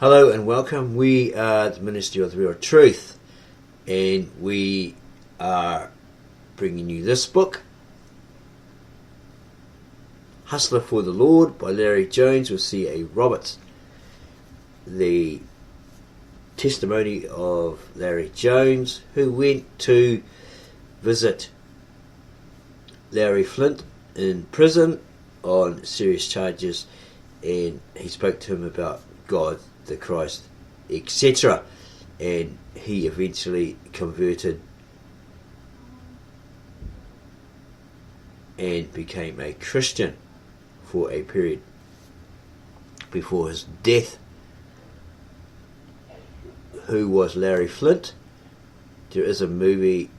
Hello and welcome. We are the Ministry of the Real Truth, and we are bringing you this book, Hustler for the Lord by Larry Jones with C.A. Roberts. The testimony of Larry Jones, who went to visit Larry Flynt in prison on serious charges, and he spoke to him about God, the Christ, etc. And he eventually converted and became a Christian for a period before his death. Who was Larry Flynt? There is a movie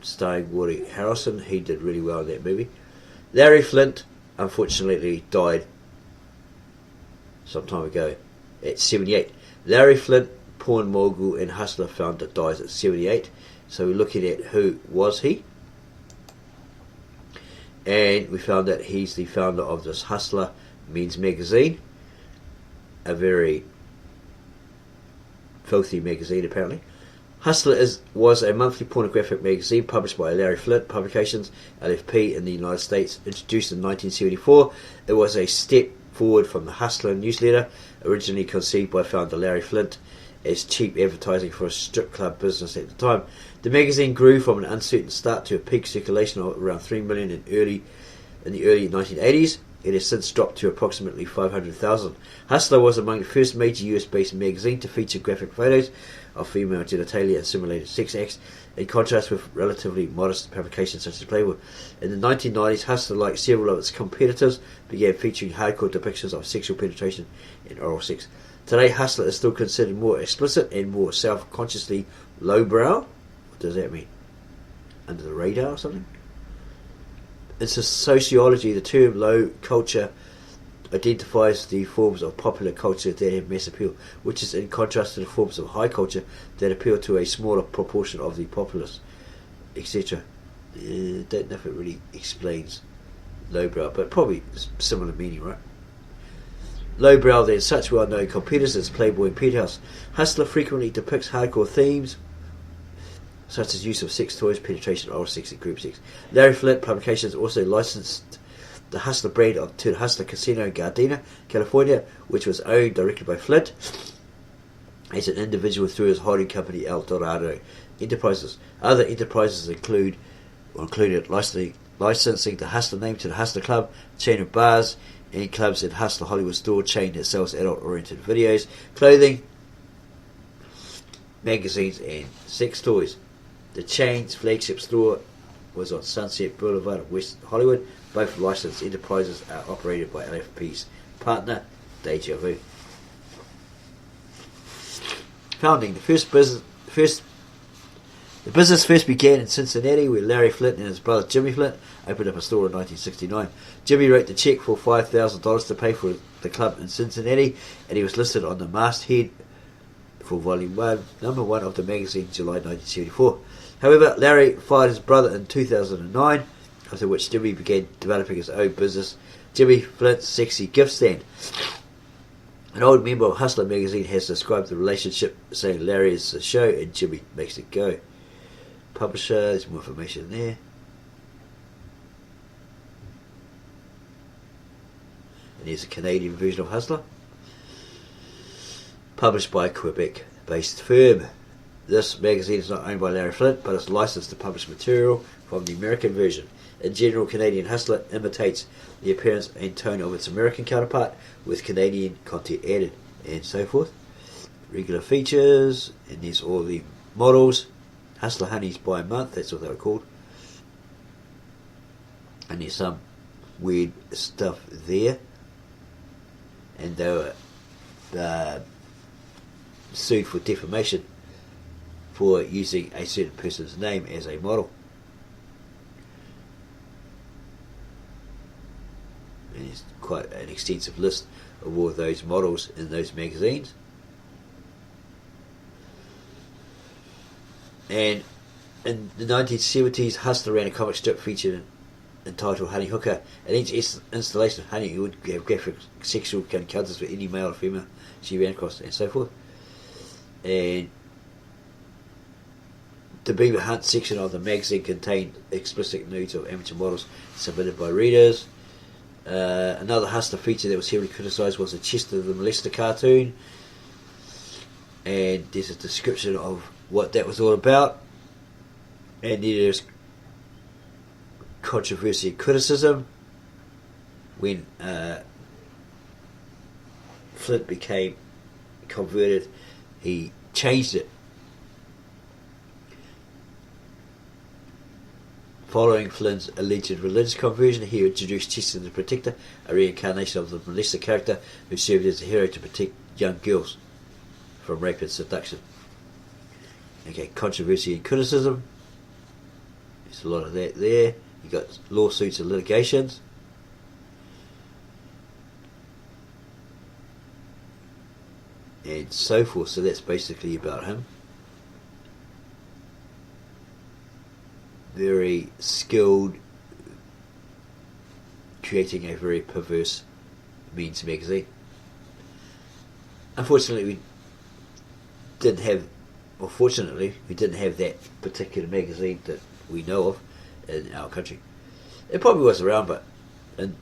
starring Woody Harrelson. He did really well in that movie. Larry Flynt unfortunately died some time ago at 78. Larry Flynt, porn mogul and hustler founder, dies at 78. So we're looking at who was he, and we found that he's the founder of this Hustler men's magazine, a very filthy magazine apparently. Hustler was a monthly pornographic magazine published by Larry Flynt Publications, LFP, in the United States. Introduced in 1974, it was a step forward from the Hustler newsletter, originally conceived by founder Larry Flynt as cheap advertising for a strip club business at the time. The magazine grew from an uncertain start to a peak circulation of around 3 million in the early 1980s. It has since dropped to approximately 500,000. Hustler was among the first major US-based magazine to feature graphic photos of female genitalia and simulated sex acts, in contrast with relatively modest publications such as Playboy. In the 1990s, Hustler, like several of its competitors, began featuring hardcore depictions of sexual penetration and oral sex. Today, Hustler is still considered more explicit and more self-consciously lowbrow. What does that mean? Under the radar or something? In sociology, the term low culture identifies the forms of popular culture that have mass appeal, which is in contrast to the forms of high culture that appeal to a smaller proportion of the populace, etc. Don't know if it really explains lowbrow, but probably similar meaning, right? Lowbrow, then, such well-known competitors as Playboy and Penthouse. Hustler frequently depicts hardcore themes such as use of sex toys, penetration, oral sex, and group sex. Larry Flynt Publications also licensed the Hustler brand to the Hustler Casino in Gardena, California, which was owned directly by Flynt as an individual through his holding company El Dorado Enterprises. Other enterprises included licensing the Hustler name to the Hustler Club, a chain of bars and clubs, and Hustler Hollywood store chain that sells adult-oriented videos, clothing, magazines, and sex toys. The chain's flagship store was on Sunset Boulevard of West Hollywood. Both licensed enterprises are operated by LFP's partner, Deja Vu. Founding. The business first began in Cincinnati, where Larry Flynt and his brother Jimmy Flynt opened up a store in 1969. Jimmy wrote the check for $5,000 to pay for the club in Cincinnati, and he was listed on the masthead for Volume 1, Number 1 of the magazine, July 1974. However, Larry fired his brother in 2009, after which Jimmy began developing his own business, Jimmy Flynt's Sexy Gift Stand. An old member of Hustler magazine has described the relationship, saying Larry is the show and Jimmy makes it go. Publisher, there's more information there. And here's a Canadian version of Hustler. Published by a Quebec-based firm. This magazine is not owned by Larry Flynt, but is licensed to publish material from the American version. In general, Canadian Hustler imitates the appearance and tone of its American counterpart, with Canadian content added, and so forth. Regular features, and there's all the models. Hustler Honeys by a month, that's what they were called. And there's some weird stuff there. And they were sued for defamation for using a certain person's name as a model. And there's quite an extensive list of all those models in those magazines. And in the 1970s, Hustler ran a comic strip featuring entitled Honey Hooker. In each installation of Honey, you would have graphic sexual encounters with any male or female she ran across, and so forth. And the Beaver Hunt section of the magazine contained explicit nudes of amateur models submitted by readers. Another Hustler feature that was heavily criticised was the Chester the Molester cartoon, and there's a description of what that was all about, and there's controversy and criticism when Flynt became converted. He changed it. Following Flynt's alleged religious conversion, he introduced Chester the Protector, a reincarnation of the molester character who served as a hero to protect young girls from rape and seduction. Okay, controversy and criticism. There's a lot of that there. You got lawsuits and litigations. And so forth. So that's basically about him. Very skilled, creating a very perverse means magazine. Unfortunately, we didn't have that particular magazine that we know of in our country. It probably was around, but in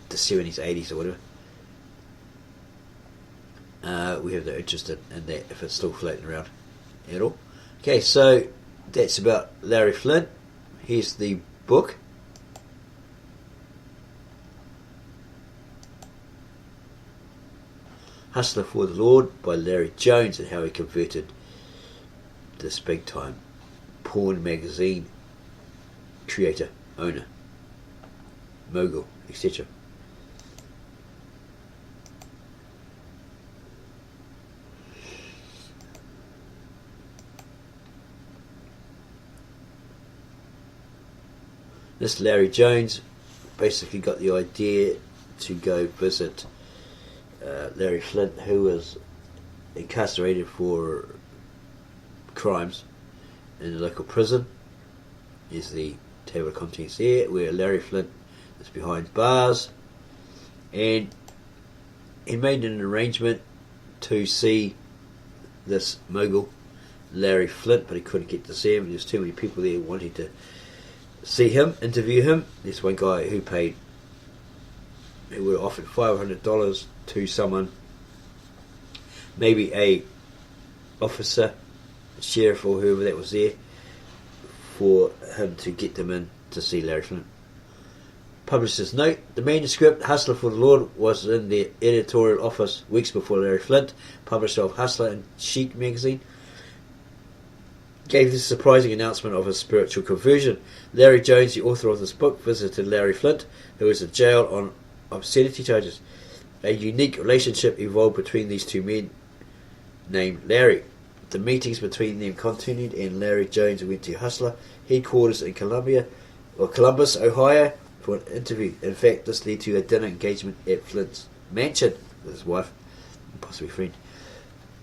the 70s, 80s, or whatever. We have no interest in that if it's still floating around at all. Okay, so that's about Larry Flynt. Here's the book. Hustler for the Lord by Larry Jones, and how he converted this big time porn magazine creator, owner, mogul, etc. This Larry Jones basically got the idea to go visit Larry Flynt, who was incarcerated for crimes in the local prison. Is the table of contents there, where Larry Flynt is behind bars, and he made an arrangement to see this mogul Larry Flynt, but he couldn't get to see him. There's too many people there wanting to see him, interview him. There's one guy who would have offered $500 to someone, maybe a officer, sheriff, or whoever that was there, for him to get them in to see Larry Flynt. Publisher's note: the manuscript Hustler for the Lord was in the editorial office weeks before Larry Flynt, publisher of Hustler and Chic magazine, gave this surprising announcement of his spiritual conversion. Larry Jones, the author of this book, visited Larry Flynt, who was in jail on obscenity charges. A unique relationship evolved between these two men named Larry. The meetings between them continued, and Larry Jones went to Hustler headquarters in Columbus, Ohio, for an interview. In fact, this led to a dinner engagement at Flynt's mansion with his wife, and possibly friend.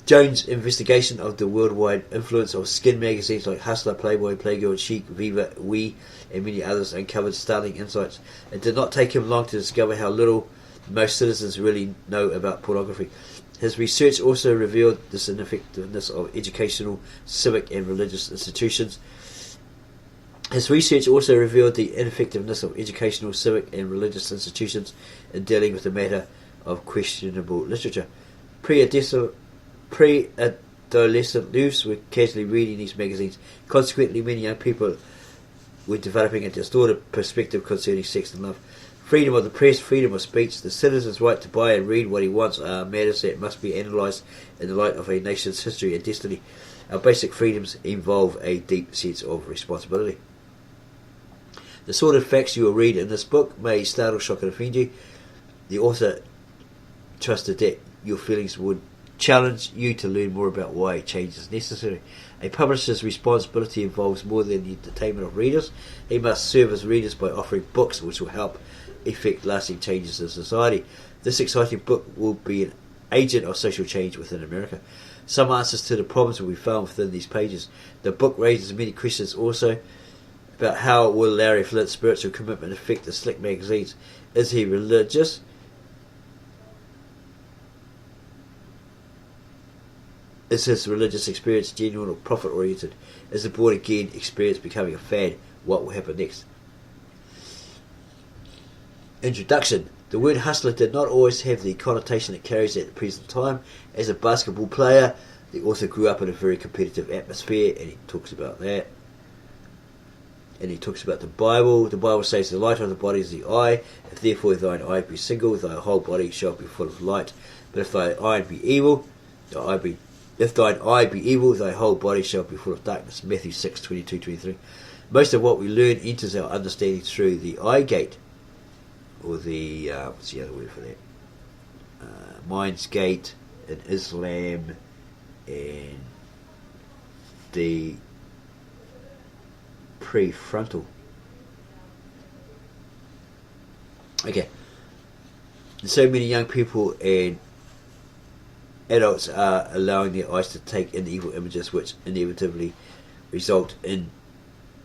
Jones' investigation of the worldwide influence of skin magazines like Hustler, Playboy, Playgirl, Chic, Viva, We, and many others uncovered startling insights. It did not take him long to discover how little most citizens really know about pornography. His research also revealed the ineffectiveness of educational, civic, and religious institutions. In dealing with the matter of questionable literature. Pre-adolescent youths were casually reading these magazines. Consequently, many young people were developing a distorted perspective concerning sex and love. Freedom of the press, freedom of speech, the citizen's right to buy and read what he wants are matters that must be analysed in the light of a nation's history and destiny. Our basic freedoms involve a deep sense of responsibility. The sort of facts you will read in this book may startle, shock, and offend you. The author trusted that your feelings would challenge you to learn more about why change is necessary. A publisher's responsibility involves more than the entertainment of readers. He must serve his readers by offering books which will help effect lasting changes in society. This exciting book will be an agent of social change within America. Some answers to the problems will be found within these pages. The book raises many questions also about how will Larry Flynt's spiritual commitment affect the Slick magazines. Is he religious? Is his religious experience genuine or profit-oriented? Is the born-again experience becoming a fad? What will happen next? Introduction. The word hustler did not always have the connotation it carries at the present time. As a basketball player, the author grew up in a very competitive atmosphere, and he talks about that. And he talks about the Bible. The Bible says the light of the body is the eye. If therefore thine eye be single, thy whole body shall be full of light. But if thine eye be evil, if thine eye be evil, thy whole body shall be full of darkness. Matthew 6:22-23. Most of what we learn enters our understanding through the eye gate, or the what's the other word for that? Mind's gate in Islam, and the prefrontal. Okay. And so many young people and adults are allowing their eyes to take in evil images, which inevitably result in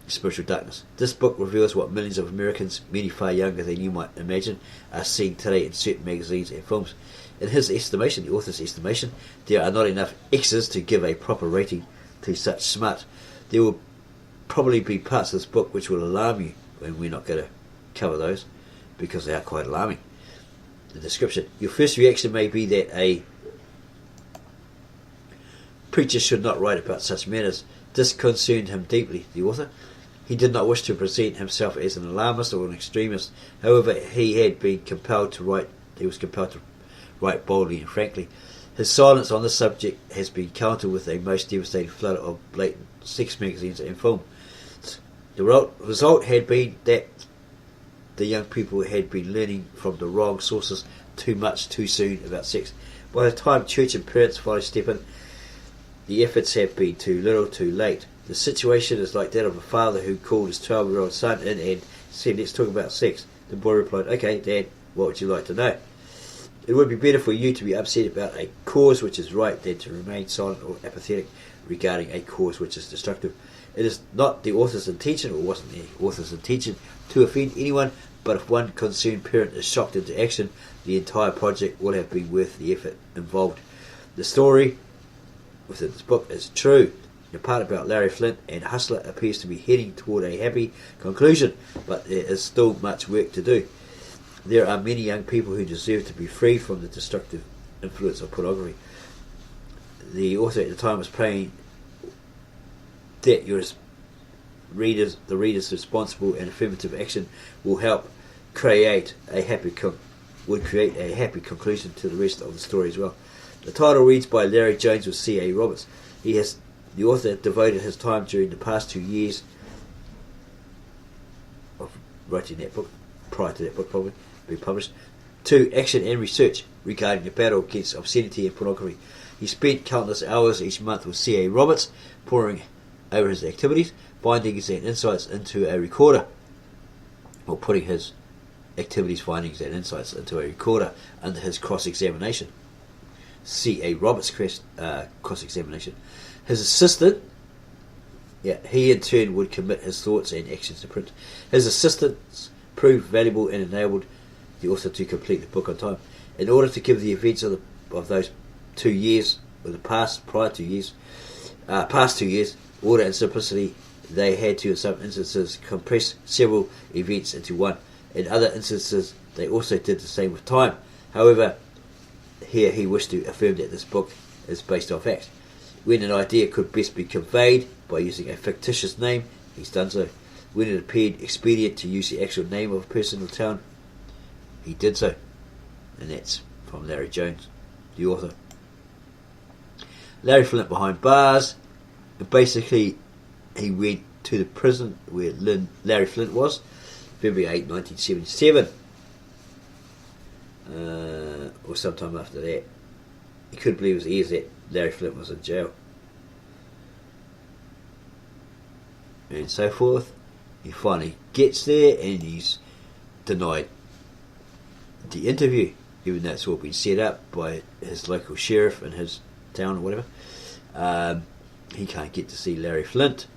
spiritual darkness. This book reveals what millions of Americans, many far younger than you might imagine, are seeing today in certain magazines and films. In his estimation, the author's estimation, there are not enough X's to give a proper rating to such smut. There will probably be parts of this book which will alarm you, and we're not going to cover those because they are quite alarming. The description. Your first reaction may be that a preacher should not write about such matters. This concerned him deeply, the author. He did not wish to present himself as an alarmist or an extremist. However, he was compelled to write boldly and frankly. His silence on this subject has been countered with a most devastating flood of blatant sex magazines and film. The result had been that the young people had been learning from the wrong sources too much too soon about sex. By the time church and parents follow step in, the efforts have been too little too late. The situation is like that of a father who called his 12-year-old son in and said, "Let's talk about sex." The boy replied, "Okay, Dad, what would you like to know?" It would be better for you to be upset about a cause which is right than to remain silent or apathetic regarding a cause which is destructive. It is not the author's intention, or wasn't the author's intention, to offend anyone, but if one concerned parent is shocked into action, the entire project will have been worth the effort involved. The story within this book is true. The part about Larry Flynt and Hustler appears to be heading toward a happy conclusion, but there is still much work to do. There are many young people who deserve to be freed from the destructive influence of pornography. The author at the time was praying that the reader's responsible and affirmative action will help create a happy conclusion to the rest of the story as well. The title reads by Larry Jones with C.A. Roberts. The author devoted his time during the past 2 years of writing that book, prior to that book probably being published, to action and research regarding the battle against obscenity and pornography. He spent countless hours each month with C.A. Roberts, poring over his activities, findings and insights into a recorder, or putting his activities, findings and insights into a recorder under his cross-examination. C.A. Roberts' cross-examination. His assistant, he in turn would commit his thoughts and actions to print. His assistants proved valuable and enabled the author to complete the book on time. In order to give the events of those 2 years, or the past 2 years, order and simplicity, they had to, in some instances, compress several events into one. In other instances, they also did the same with time. However, here he wished to affirm that this book is based on facts. When an idea could best be conveyed by using a fictitious name, he's done so. When it appeared expedient to use the actual name of a person or town, he did so. And that's from Larry Jones, the author. Larry Flynt behind bars. Basically, he went to the prison where Larry Flynt was, February 8, 1977. Or sometime after that. He couldn't believe his ears that Larry Flynt was in jail. And so forth. He finally gets there and he's denied the interview, even though it's all been set up by his local sheriff in his town or whatever. He can't get to see Larry Flynt,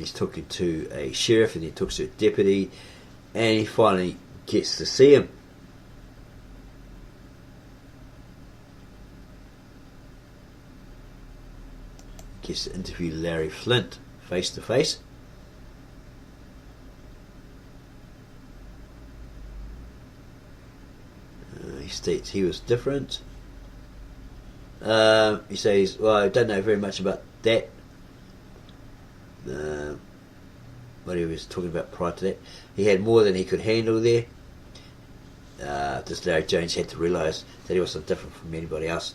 he's talking to a sheriff, and he talks to a deputy, and he finally gets to see him. Gets to interview Larry Flynt face to face. He states he was different. He says, well, I don't know very much about that. What he was talking about prior to that. He had more than he could handle there. This Larry Jones had to realise that he wasn't different from anybody else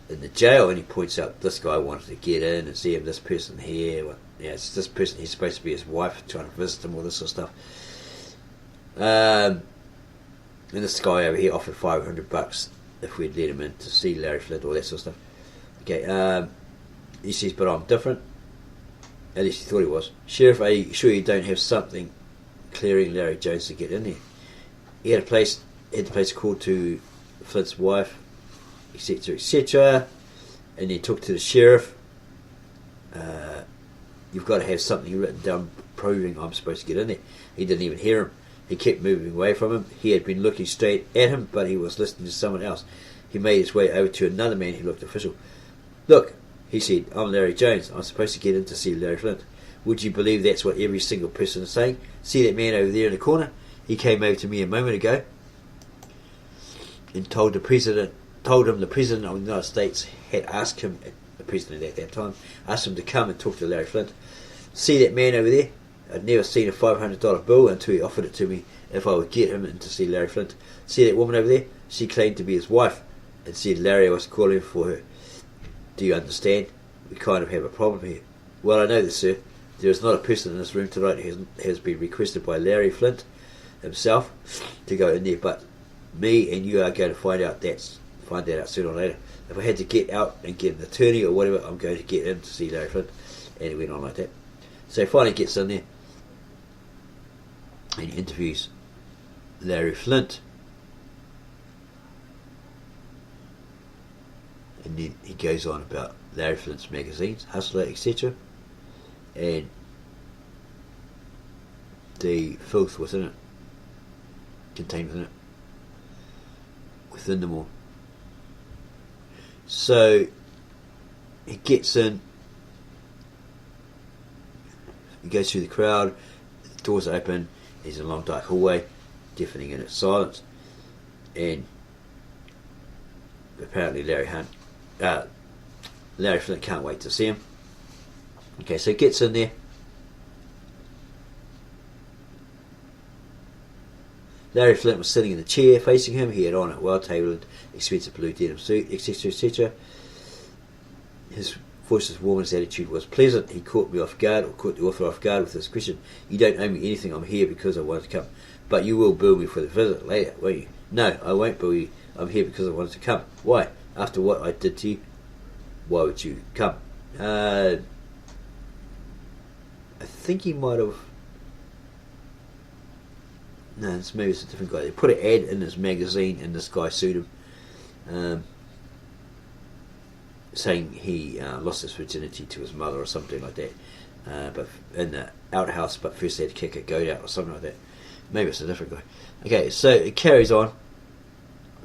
in the jail, and he points out this guy wanted to get in and see him, this person here, it's this person, he's supposed to be his wife, trying to visit him, all this sort of stuff. And this guy over here offered $500 if we'd let him in to see Larry Flynt, all that sort of stuff. Okay, he says, but I'm different. At least he thought he was. Sheriff, are you sure you don't have something clearing Larry Jones to get in there? He had the place called to Flynt's wife, etc., etc. And he talked to the sheriff. You've got to have something written down proving I'm supposed to get in there. He didn't even hear him. He kept moving away from him. He had been looking straight at him, but he was listening to someone else. He made his way over to another man who looked official. Look, he said, I'm Larry Jones. I'm supposed to get in to see Larry Flynt. Would you believe that's what every single person is saying? See that man over there in the corner? He came over to me a moment ago and told him the President of the United States had asked him, the President at that time, asked him to come and talk to Larry Flynt. See that man over there? I'd never seen a $500 bill until he offered it to me if I would get him in to see Larry Flynt. See that woman over there? She claimed to be his wife and said Larry was calling for her. Do you understand? We kind of have a problem here. Well, I know this, sir. There is not a person in this room tonight who has been requested by Larry Flynt himself to go in there, but me and you are going to find that out sooner or later. If I had to get out and get an attorney or whatever, I'm going to get in to see Larry Flynt. And it went on like that. So he finally gets in there and he interviews Larry Flynt. And then he goes on about Larry Flynt's magazines, Hustler, etc. And the filth within it, contained within them all. So he gets in, he goes through the crowd, the doors are open, there's a long dark hallway, deafening in its silence, and apparently Larry Flynt can't wait to see him. Okay, so he gets in there. Larry Flynt was sitting in a chair facing him. He had on a well-tailored, expensive blue denim suit, etc., etc. His voice's warm, his attitude was pleasant. He caught the author off guard with this question. You don't owe me anything. I'm here because I wanted to come. But you will bill me for the visit later, won't you? No, I won't bill you. I'm here because I wanted to come. Why? After what I did to you, why would you come? I think he might have... No, maybe it's a different guy. They put an ad in his magazine and this guy sued him, saying he lost his virginity to his mother or something like that, but in the outhouse, but first they had to kick a goat out or something like that. Maybe it's a different guy. Okay, so it carries on.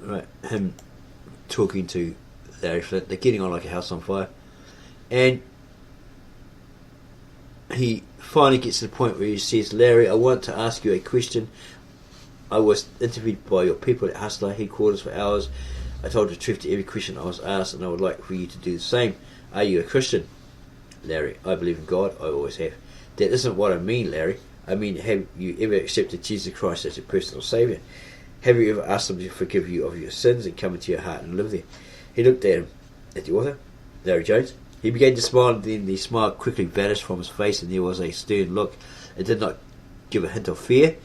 Right, him talking to Larry Flynt. They're getting on like a house on fire, and he finally gets to the point where he says, Larry, I want to ask you a question. I was interviewed by your people at Hustler headquarters for hours. I told the truth to every question I was asked, and I would like for you to do the same. Are you a Christian? Larry, I believe in God. I always have. That isn't what I mean, Larry. I mean, have you ever accepted Jesus Christ as your personal Saviour? Have you ever asked him to forgive you of your sins and come into your heart and live there? He looked at him, at the author, Larry Jones. He began to smile, and then the smile quickly vanished from his face, and there was a stern look. It did not give a hint of fear,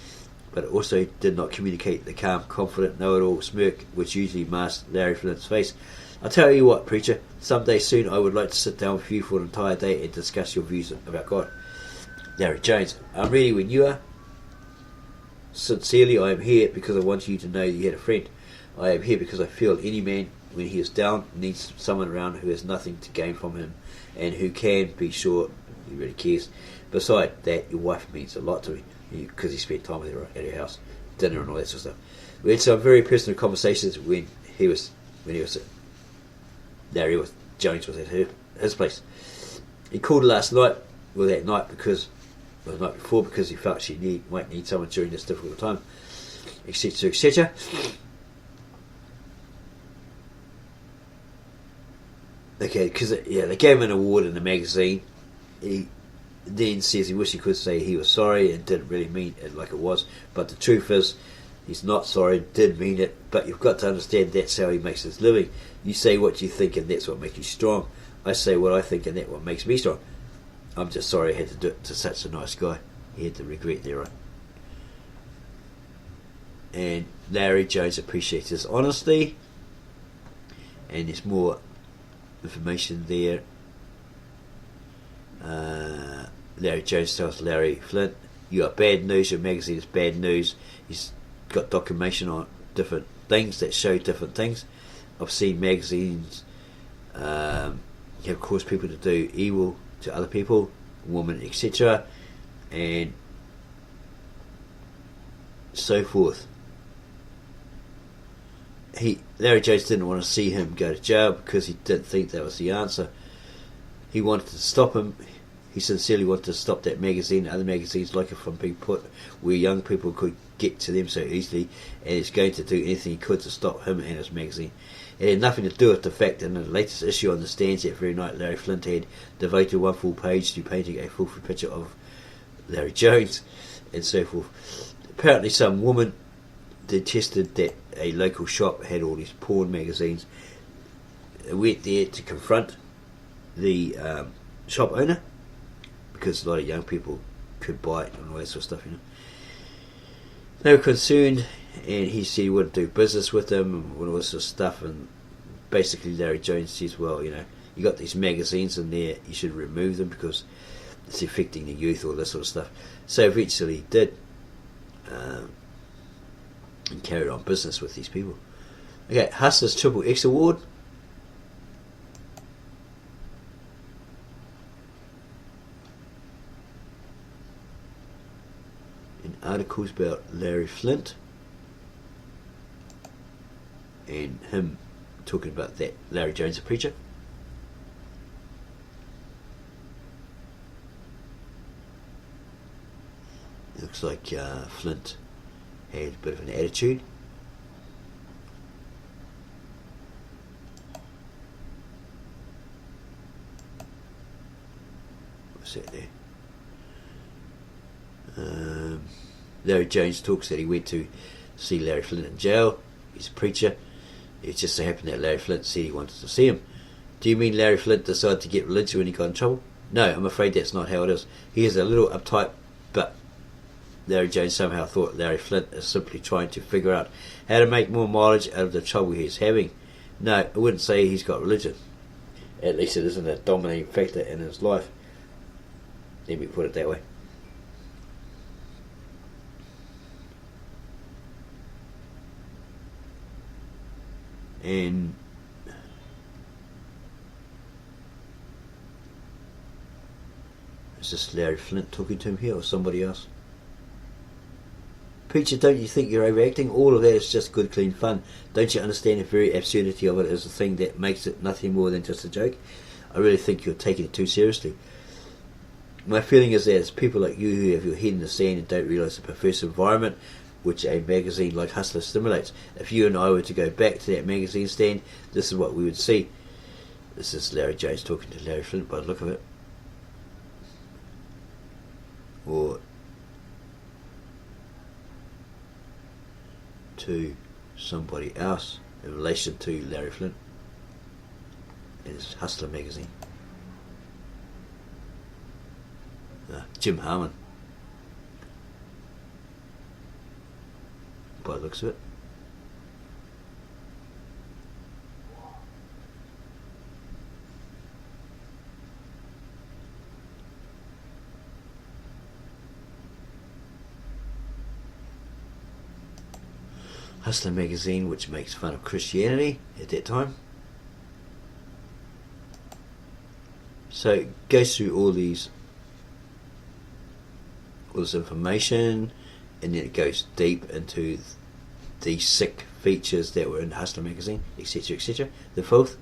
but it also did not communicate the calm, confident, know-it-all smirk which usually masked Larry Flynt's face. I'll tell you what, preacher, someday soon I would like to sit down with you for an entire day and discuss your views about God. Larry Jones, I'm ready when you are. Sincerely, I am here because I want you to know you had a friend. I am here because I feel any man, when he is down, needs someone around who has nothing to gain from him and who can be sure he really cares. Besides that, your wife means a lot to me because he spent time with her at her house, dinner and all that sort of stuff. We had some very personal conversations when Larry Jones was at his place. He called last night, or that night the night before, because he felt she might need someone during this difficult time, etc., etc. Okay, because they gave him an award in the magazine. He then says he wished he could say he was sorry and didn't really mean it like it was, but the truth is he's not sorry, did mean it, but you've got to understand that's how he makes his living. You say what you think and that's what makes you strong. I say what I think and that's what makes me strong. I'm just sorry I had to do it to such a nice guy. He had to regret there, right? And Larry Jones appreciates his honesty, and there's more information there. Larry Jones tells Larry Flynt, "You are bad news, your magazine is bad news." He's got documentation on different things that show different things. I've seen magazines have caused people to do evil to other people, women, etc., and so forth. Larry Jones didn't want to see him go to jail because he didn't think that was the answer. He wanted to stop him. He sincerely wanted to stop that magazine and other magazines like it from being put where young people could get to them so easily, and he's going to do anything he could to stop him and his magazine. It had nothing to do with the fact that in the latest issue on the stands that very night, Larry Flynt had devoted one full page to painting a full picture of Larry Jones and so forth. Apparently some woman detested that a local shop had all these porn magazines. They went there to confront the shop owner because a lot of young people could buy it and all that sort of stuff, They were concerned, and he said he wouldn't do business with them and all this sort of stuff. And basically Larry Jones says, well, you got these magazines in there, you should remove them because it's affecting the youth, all this sort of stuff. So eventually he did, and carried on business with these people. Okay, Hustler's Triple X Award. Articles about Larry Flynt and him talking about that Larry Jones, a preacher. It looks like Flynt had a bit of an attitude. What's that there? Larry Jones talks that he went to see Larry Flynt in jail. He's a preacher. It just so happened that Larry Flynt said he wanted to see him. Do you mean Larry Flynt decided to get religious when he got in trouble? No, I'm afraid that's not how it is. He is a little uptight, but Larry Jones somehow thought Larry Flynt is simply trying to figure out how to make more mileage out of the trouble he's having. No, I wouldn't say he's got religion. At least it isn't a dominating factor in his life. Let me put it that way. And is this Larry Flynt talking to him here or somebody else? Preacher, don't you think you're overacting? All of that is just good, clean fun. Don't you understand the very absurdity of it is the thing that makes it nothing more than just a joke? I really think you're taking it too seriously. My feeling is that it's people like you who have your head in the sand and don't realise the perverse environment which a magazine like Hustler stimulates. If you and I were to go back to that magazine stand, this is what we would see. This is Larry Jones talking to Larry Flynt by the look of it. Or to somebody else in relation to Larry Flynt. It's Hustler magazine. Jim Harmon. By the looks of it. Hustler magazine, which makes fun of Christianity at that time. So it goes through all these all this information, and then it goes deep into the sick features that were in Hustler magazine, etc., etc. The filth.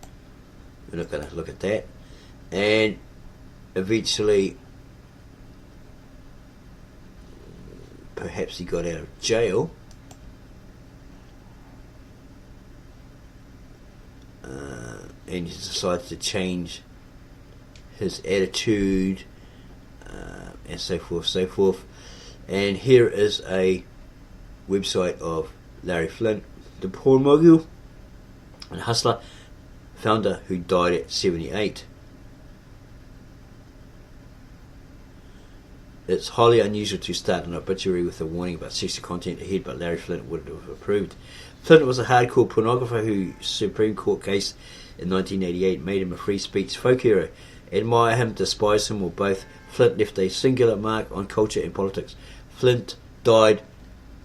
We're not going to look at that. And eventually, perhaps he got out of jail. And he decided to change his attitude, and so forth, so forth. And here is a website of Larry Flynt, the poor Mogul and Hustler founder who died at 78. It's highly unusual to start an obituary with a warning about sexual content ahead, but Larry Flynt wouldn't have approved. Flynt was a hardcore pornographer whose Supreme Court case in 1988 made him a free speech folk hero. Admire him, despise him, or both, Flynt left a singular mark on culture and politics. Flynt died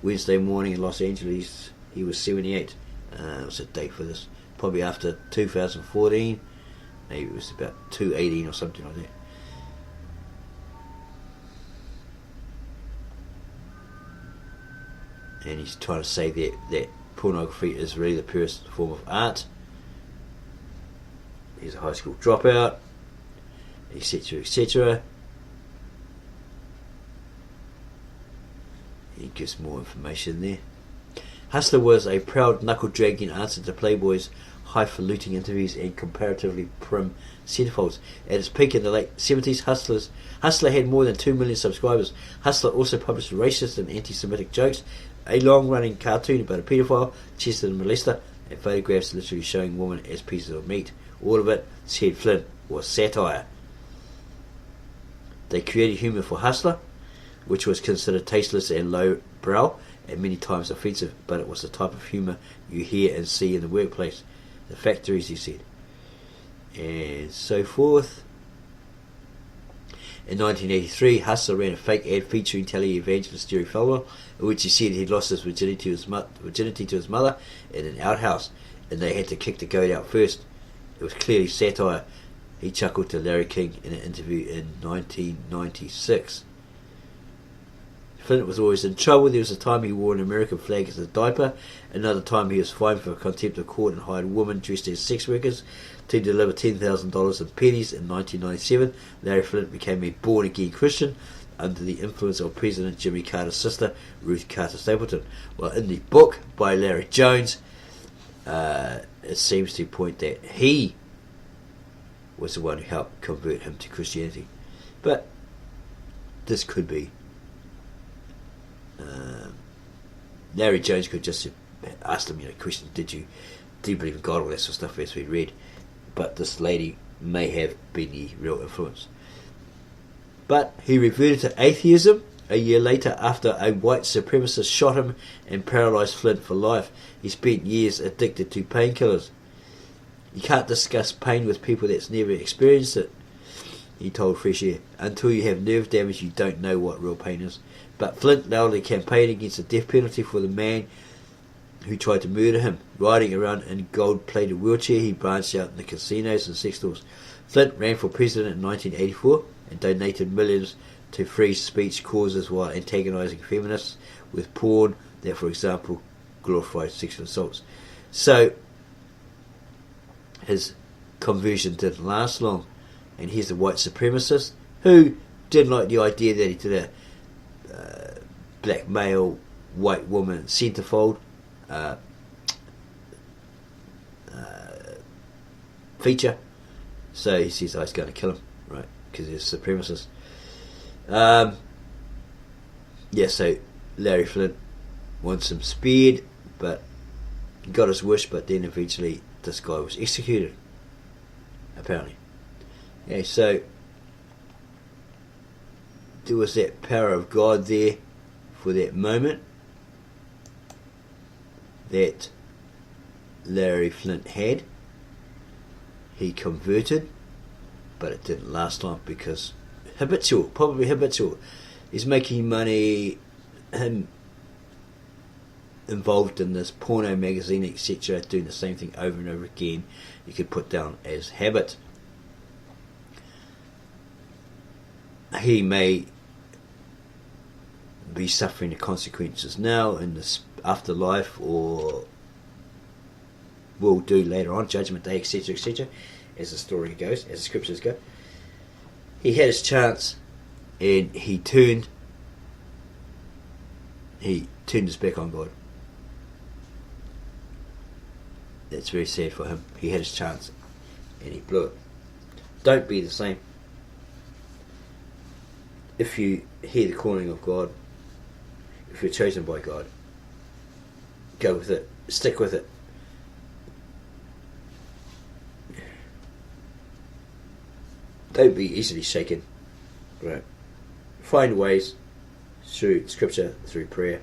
Wednesday morning in Los Angeles. He was 78. What's the date for this? Probably after 2014. Maybe it was about 218 or something like that. And he's trying to say that pornography is really the purest form of art. He's a high school dropout, etc., etc. He gives more information there. Hustler was a proud knuckle-dragging answer to Playboy's highfalutin interviews and comparatively prim centerfolds. At its peak in the late 70s, Hustler had more than 2 million subscribers. Hustler also published racist and anti-Semitic jokes, a long-running cartoon about a paedophile, Chester the molester, and photographs literally showing women as pieces of meat. All of it, said Flynt, was satire. They created humour for Hustler, which was considered tasteless and low-brow, and many times offensive, but it was the type of humour you hear and see in the workplace, the factories, he said, and so forth. In 1983, Hustler ran a fake ad featuring televangelist Jerry Falwell, in which he said he'd lost his virginity to his mother in an outhouse, and they had to kick the goat out first. It was clearly satire. He chuckled to Larry King in an interview in 1996. Flynt was always in trouble. There was a time he wore an American flag as a diaper. Another time he was fined for contempt of court and hired women dressed as sex workers to deliver $10,000 in pennies. In 1997, Larry Flynt became a born-again Christian under the influence of President Jimmy Carter's sister, Ruth Carter Stapleton. Well, in the book by Larry Jones, it seems to point that he was the one who helped convert him to Christianity. But this could be Larry Jones could just have asked him, question, do you believe in God, all that sort of stuff, as we read. But this lady may have been the real influence. But he reverted to atheism a year later after a white supremacist shot him and paralysed Flynt for life. He spent years addicted to painkillers. You can't discuss pain with people that's never experienced it, he told Fresh Air. Until you have nerve damage, you don't know what real pain is. But Flynt loudly campaigned against the death penalty for the man who tried to murder him. Riding around in a gold-plated wheelchair, he branched out in the casinos and sex stores. Flynt ran for president in 1984 and donated millions to free speech causes while antagonising feminists with porn that, for example, glorified sexual assaults. So his conversion didn't last long, and here's a white supremacist who didn't like the idea that he did a black male white woman centerfold feature, so he says, he's going to kill him, right, because he's a supremacist. So Larry Flynt wants him spared, but got his wish, but then eventually this guy was executed, apparently. Yeah, so there was that power of God there for that moment that Larry Flynt had. He converted, but it didn't last long because probably habitual. He's making money, him involved in this porno magazine, etc., doing the same thing over and over again. You could put down as habit. He may be suffering the consequences now in this afterlife, or will do later on, Judgment Day, etc., etc., as the story goes, as the scriptures go. He had his chance, and he turned his back on God. That's very sad for him. He had his chance, and he blew it. Don't be the same. If you hear the calling of God, if you're chosen by God, go with it. Stick with it. Don't be easily shaken. Right. Find ways through scripture, through prayer,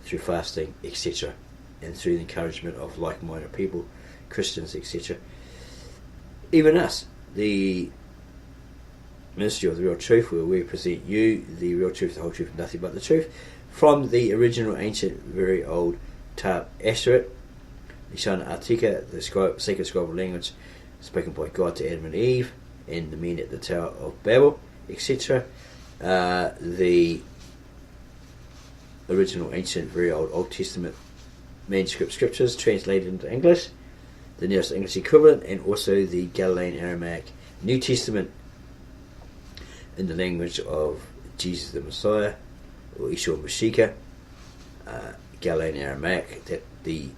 through fasting, etc., and through the encouragement of like-minded people, Christians, etc. Even us, the Ministry of the Real Truth, where we present you the real truth, the whole truth, and nothing but the truth, from the original ancient, very old Tab Asheret, Lishana Artika, the sacred scribal language spoken by God to Adam and Eve, and the men at the Tower of Babel, etc. The original ancient, very old Old Testament manuscript scriptures translated into English, the nearest English equivalent, and also the Galilean Aramaic New Testament in the language of Jesus the Messiah, or Yeshua Mashiach, Galilean Aramaic, that the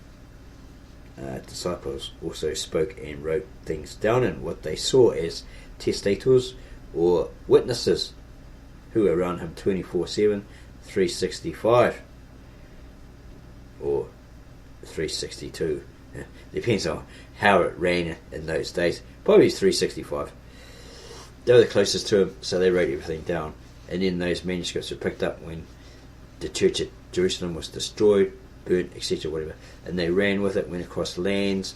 disciples also spoke and wrote things down in, what they saw as testators or witnesses who were around him 24/7, 365, or 362. Depends on how it ran in those days. Probably 365. They were the closest to him, so they wrote everything down. And then those manuscripts were picked up when the church at Jerusalem was destroyed, burnt, etc., whatever. And they ran with it, went across lands.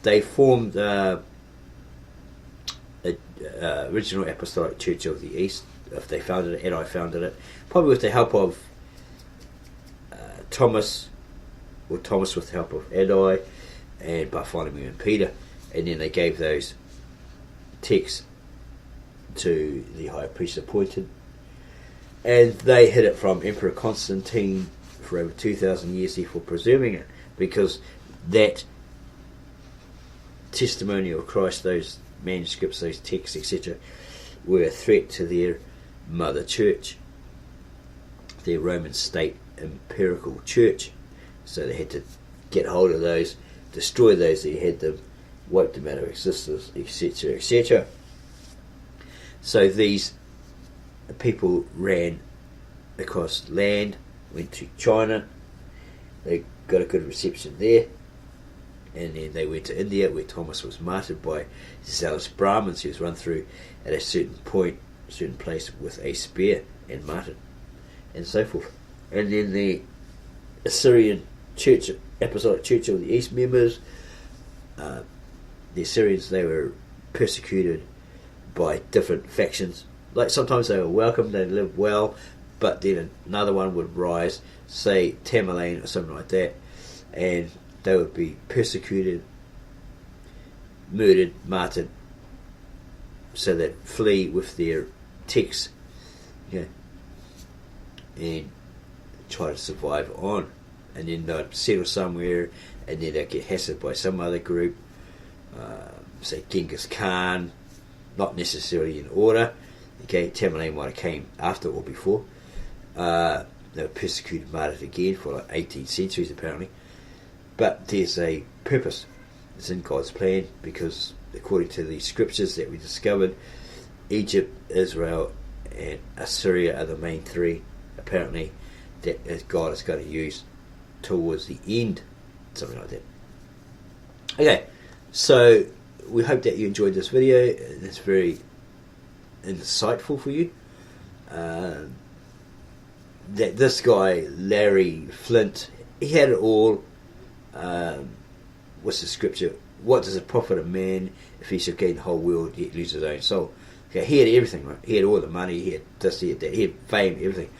They formed original Apostolic Church of the East. If they founded it, Edai founded it, probably with the help of Thomas, or Thomas with the help of Edai and Bartholomew and Peter. And then they gave those texts to the high priest appointed, and they hid it from Emperor Constantine for over 2,000 years, therefore preserving it, because that testimony of Christ, those manuscripts, those texts, etc., were a threat to their mother church, their Roman state empirical church. So they had to get hold of those, destroy those that had them, wipe them out of existence, etc., etc. So these people ran across land, went to China, they got a good reception there, and then they went to India, where Thomas was martyred by zealous Brahmins. He was run through at a certain point, a certain place, with a spear and martyred, and so forth. And then the Assyrian Church, Apostolic Church of the East members, the Assyrians, they were persecuted by different factions. Like sometimes they were welcomed, they lived well, but then another one would rise, say Tamerlane or something like that, and they would be persecuted, murdered, martyred, so that flee with their texts, and try to survive on. And then they'd settle somewhere, and then they'd get hassled by some other group, say Genghis Khan, not necessarily in order. Okay, Tamerlane might have came after or before. They were persecuted, martyred again for like 18 centuries apparently. But there's a purpose. It's in God's plan, because according to the scriptures that we discovered, Egypt, Israel, and Assyria are the main three, apparently, that God is going to use towards the end, something like that. Okay, so we hope that you enjoyed this video. It's very insightful for you. That this guy, Larry Flynt, he had it all. What's the scripture? What does it profit a man if he shall gain the whole world yet lose his own soul? Okay, he had everything, right? He had all the money, he had this, he had that, he had fame, everything.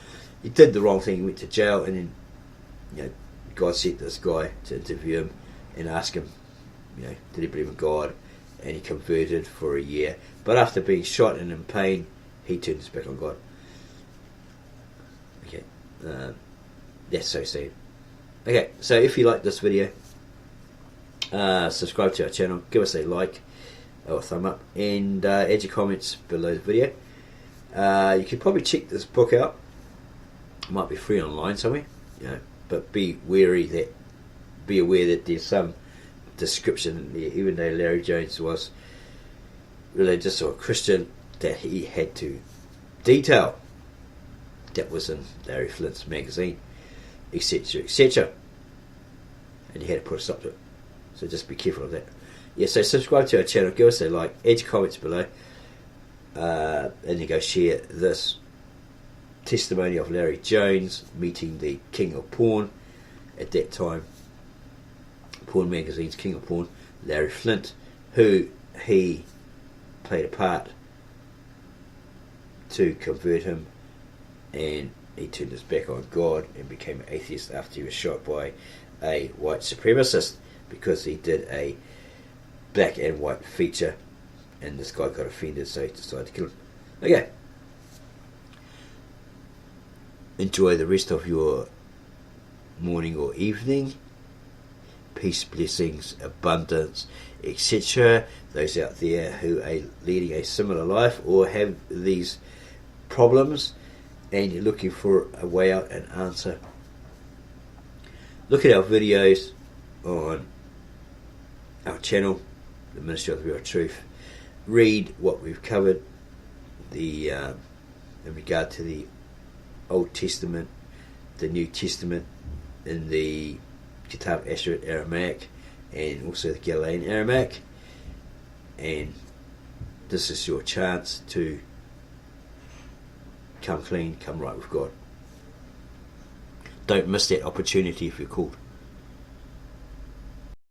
He did the wrong thing, he went to jail, and then God sent this guy to interview him and ask him, did he believe in God? And he converted for a year. But after being shot and in pain, he turned his back on God. Okay, That's so sad. Okay, so if you like this video, subscribe to our channel, give us a like or a thumb up, and add your comments below the video. You can probably check this book out. It might be free online somewhere, but be aware that there's some description in there, even though Larry Jones was religious or Christian, that he had to detail. That was in Larry Flynt's magazine, etc., etc. And you had to put a stop to it. So just be careful of that. Yeah, so subscribe to our channel, give us a like, add your comments below, and you go share this testimony of Larry Jones meeting the King of Porn at that time, Porn Magazine's King of Porn, Larry Flynt, who he played a part to convert him, and he turned his back on God and became an atheist after he was shot by a white supremacist because he did a black and white feature, and this guy got offended, so he decided to kill him. Okay. Enjoy the rest of your morning or evening. Peace, blessings, abundance, etc. Those out there who are leading a similar life or have these problems and you're looking for a way out and answer, look at our videos on our channel, the Ministry of the Real Truth. Read what we've covered in regard to the Old Testament, the New Testament, in the Kitab Asherit Aramaic and also the Galilean Aramaic, and this is your chance to come clean, come right with God. Don't miss that opportunity if you're called.